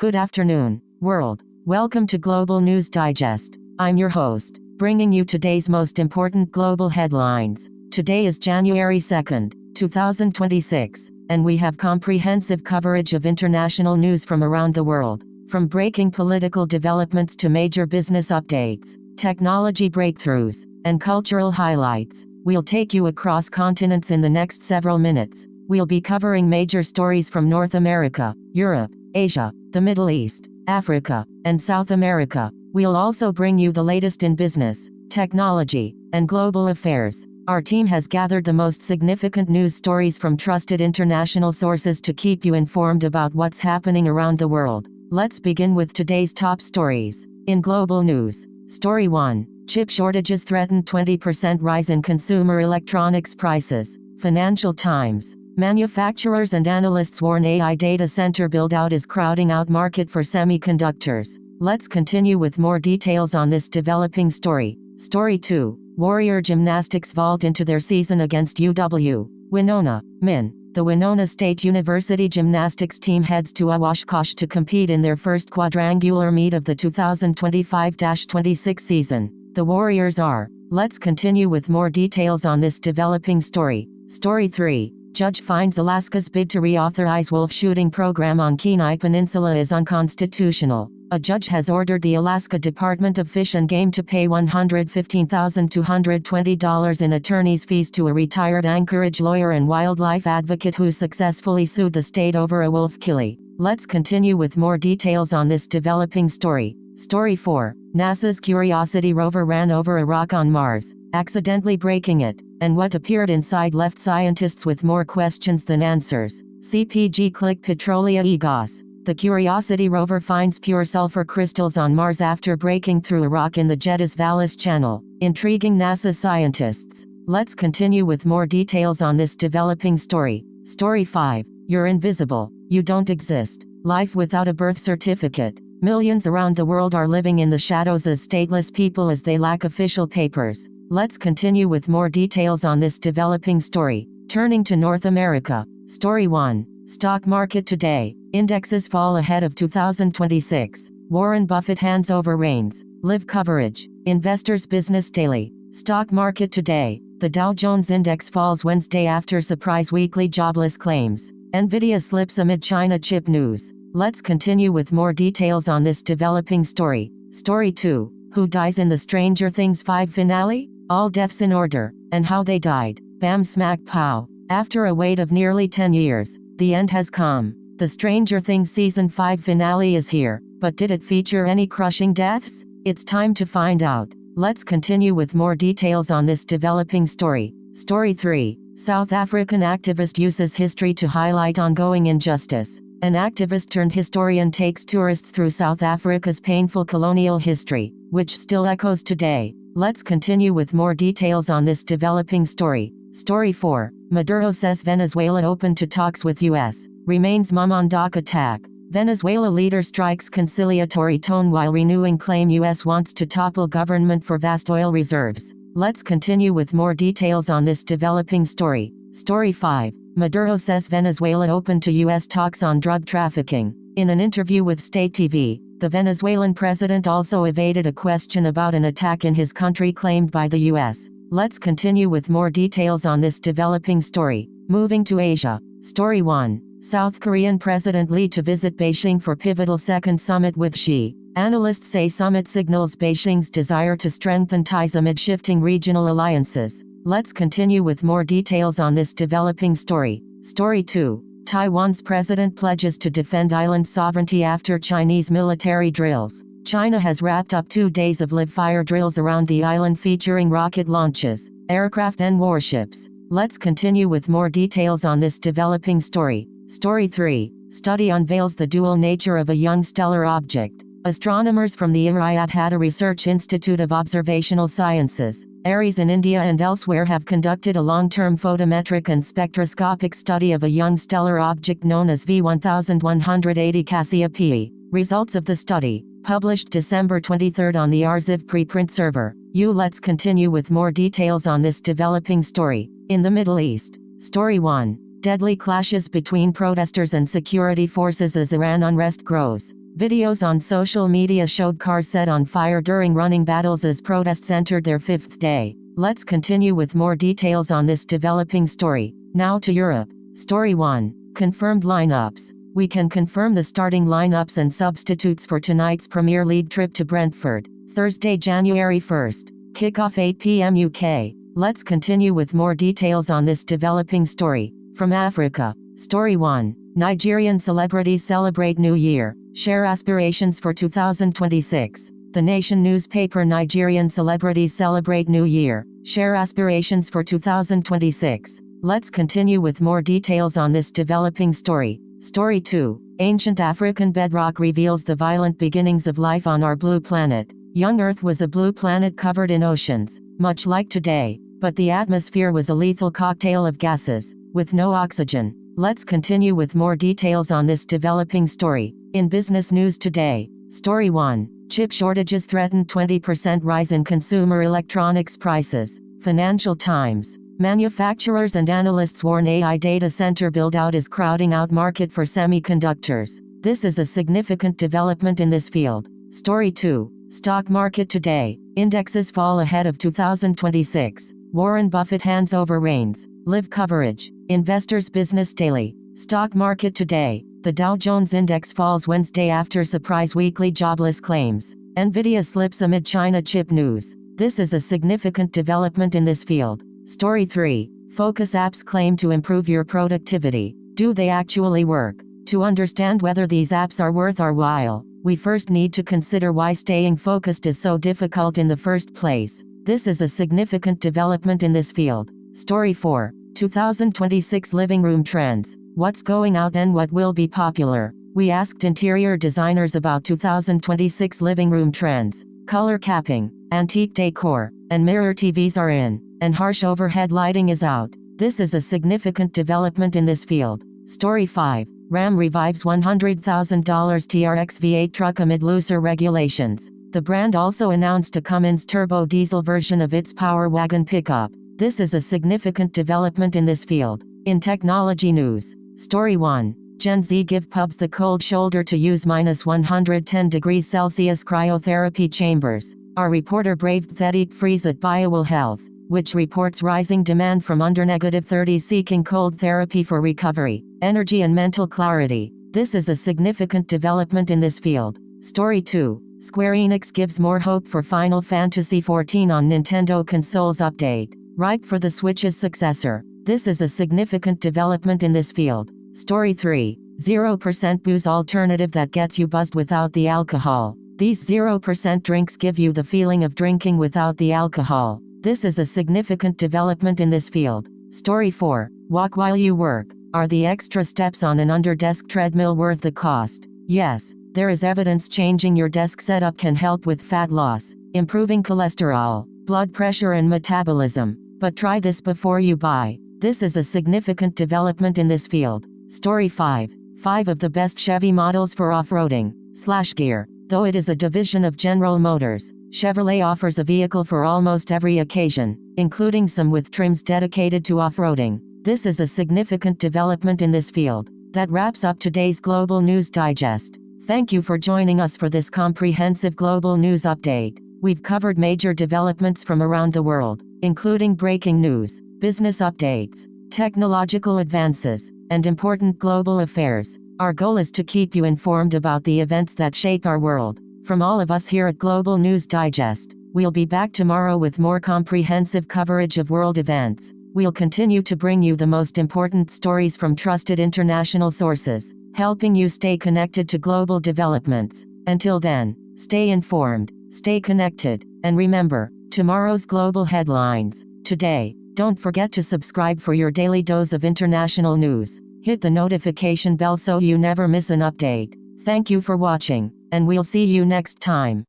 Good afternoon, world. Welcome to Global News Digest. I'm your host, bringing you today's most important global headlines. Today is January 2nd, 2026, and we have comprehensive coverage of international news from around the world. From breaking political developments to major business updates, technology breakthroughs, and cultural highlights, we'll take you across continents in the next several minutes. We'll be covering major stories from North America, Europe, Asia, the Middle East, Africa, and South America. We'll also bring you the latest in business, technology, and global affairs. Our team has gathered the most significant news stories from trusted international sources to keep you informed about what's happening around the world. Let's begin with today's top stories. In global news, Story 1. Chip shortages threaten 20% rise in consumer electronics prices. Financial Times. Manufacturers and analysts warn AI data center build-out is crowding out market for semiconductors. Let's continue with more details on this developing story. Story 2. Warrior gymnastics vault into their season against UW. Winona, Min. The Winona State University gymnastics team heads to Oshkosh to compete in their first quadrangular meet of the 2025-26 season. The Warriors are. Let's continue with more details on this developing story. Story 3. Judge finds Alaska's bid to reauthorize wolf shooting program on Kenai Peninsula is unconstitutional. A judge has ordered the Alaska Department of Fish and Game to pay $115,220 in attorney's fees to a retired Anchorage lawyer and wildlife advocate who successfully sued the state over a wolf killie. Let's continue with more details on this developing story. Story 4. NASA's Curiosity rover ran over a rock on Mars, accidentally breaking it, and what appeared inside left scientists with more questions than answers. CPG Click Petrolia EGOS. The Curiosity rover finds pure sulfur crystals on Mars after breaking through a rock in the Jedis Vallis Channel, intriguing NASA scientists. Let's continue with more details on this developing story. Story 5. You're invisible. You don't exist. Life without a birth certificate. Millions around the world are living in the shadows as stateless people as they lack official papers. Let's continue with more details on this developing story. Turning to North America. Story 1. Stock market today. Indexes fall ahead of 2026. Warren Buffett hands over reins. Live coverage. Investors Business Daily. Stock market today. The Dow Jones Index falls Wednesday after surprise weekly jobless claims. Nvidia slips amid China chip news. Let's continue with more details on this developing story. Story 2. Who dies in the Stranger Things 5 finale? All deaths in order, and how they died. Bam smack pow. After a wait of nearly 10 years, the end has come. The Stranger Things Season 5 finale is here, but did it feature any crushing deaths? It's time to find out. Let's continue with more details on this developing story. Story 3. South African activist uses history to highlight ongoing injustice. An activist turned historian takes tourists through South Africa's painful colonial history, which still echoes today. Let's continue with more details on this developing story. Story 4. Maduro says Venezuela open to talks with U.S. Remains mum on dock attack. Venezuela leader strikes conciliatory tone while renewing claim U.S. wants to topple government for vast oil reserves. Let's continue with more details on this developing story. Story 5. Maduro says Venezuela open to U.S. talks on drug trafficking. In an interview with State TV, the Venezuelan president also evaded a question about an attack in his country claimed by the U.S. Let's continue with more details on this developing story. Moving to Asia. Story 1. South Korean President Lee to visit Beijing for pivotal second summit with Xi. Analysts say summit signals Beijing's desire to strengthen ties amid shifting regional alliances. Let's continue with more details on this developing story. Story 2. Taiwan's president pledges to defend island sovereignty after Chinese military drills. China has wrapped up 2 days of live-fire drills around the island featuring rocket launches, aircraft and warships. Let's continue with more details on this developing story. Story 3. Study unveils the dual nature of a young stellar object. Astronomers from the Irayat Hadda Research Institute of Observational Sciences, ARIES in India and elsewhere have conducted a long-term photometric and spectroscopic study of a young stellar object known as V1180 Cassiopeae. Results of the study, published December 23 on the Arxiv preprint server. Let's continue with more details on this developing story. In the Middle East. Story 1. Deadly clashes between protesters and security forces as Iran unrest grows. Videos on social media showed cars set on fire during running battles as protests entered their fifth day. Let's continue with more details on this developing story. Now to Europe. Story 1. Confirmed lineups. We can confirm the starting lineups and substitutes for tonight's Premier League trip to Brentford, Thursday, January 1st. Kickoff 8 p.m. UK. Let's continue with more details on this developing story. From Africa. Story 1. Nigerian celebrities celebrate New Year, share aspirations for 2026. The Nation newspaper. Nigerian celebrities celebrate New Year, share aspirations for 2026. Let's continue with more details on this developing story. Story 2. Ancient African bedrock reveals the violent beginnings of life on our blue planet. Young Earth was a blue planet covered in oceans, much like today, but the atmosphere was a lethal cocktail of gases, with no oxygen. Let's continue with more details on this developing story. In business news today. Story 1. Chip shortages threaten 20% rise in consumer electronics prices. Financial Times. Manufacturers and analysts warn AI data center build-out is crowding out market for semiconductors. This is a significant development in this field. Story 2. Stock market today. Indexes fall ahead of 2026. Warren Buffett hands over reins. Live coverage. Investors Business Daily. Stock market today. The Dow Jones Index falls Wednesday after surprise weekly jobless claims. Nvidia slips amid China chip news. This is a significant development in this field. Story 3. Focus apps claim to improve your productivity. Do they actually work? To understand whether these apps are worth our while, we first need to consider why staying focused is so difficult in the first place. This is a significant development in this field. Story 4. 2026 living room trends. What's going out and what will be popular? We asked interior designers about 2026 living room trends. Color capping, antique decor, and mirror TVs are in, and harsh overhead lighting is out. This is a significant development in this field. Story 5. Ram revives $100,000 TRX V8 truck amid looser regulations. The brand also announced a Cummins turbo diesel version of its Power Wagon pickup. This is a significant development in this field. In technology news. Story 1. Gen Z give pubs the cold shoulder to use -110 degrees Celsius cryotherapy chambers. Our reporter braved the deep freeze at BioWell Health, which reports rising demand from under -30s seeking cold therapy for recovery, energy and mental clarity. This is a significant development in this field. Story 2. Square Enix gives more hope for Final Fantasy XIV on Nintendo consoles update, ripe for the Switch's successor. This is a significant development in this field. Story 3. 0% booze alternative that gets you buzzed without the alcohol. These 0% drinks give you the feeling of drinking without the alcohol. This is a significant development in this field. Story 4. Walk while you work. Are the extra steps on an under-desk treadmill worth the cost? Yes, there is evidence changing your desk setup can help with fat loss, improving cholesterol, blood pressure and metabolism. But try this before you buy. This is a significant development in this field. Story 5. 5 of the best Chevy models for off-roading. Gear. Though it is a division of General Motors, Chevrolet offers a vehicle for almost every occasion, including some with trims dedicated to off-roading. This is a significant development in this field. That wraps up today's Global News Digest. Thank you for joining us for this comprehensive global news update. We've covered major developments from around the world, including breaking news, business updates, technological advances, and important global affairs. Our goal is to keep you informed about the events that shape our world. From all of us here at Global News Digest, we'll be back tomorrow with more comprehensive coverage of world events. We'll continue to bring you the most important stories from trusted international sources, helping you stay connected to global developments. Until then, stay informed, stay connected, and remember, tomorrow's global headlines. Today, don't forget to subscribe for your daily dose of international news. Hit the notification bell so you never miss an update. Thank you for watching, and we'll see you next time.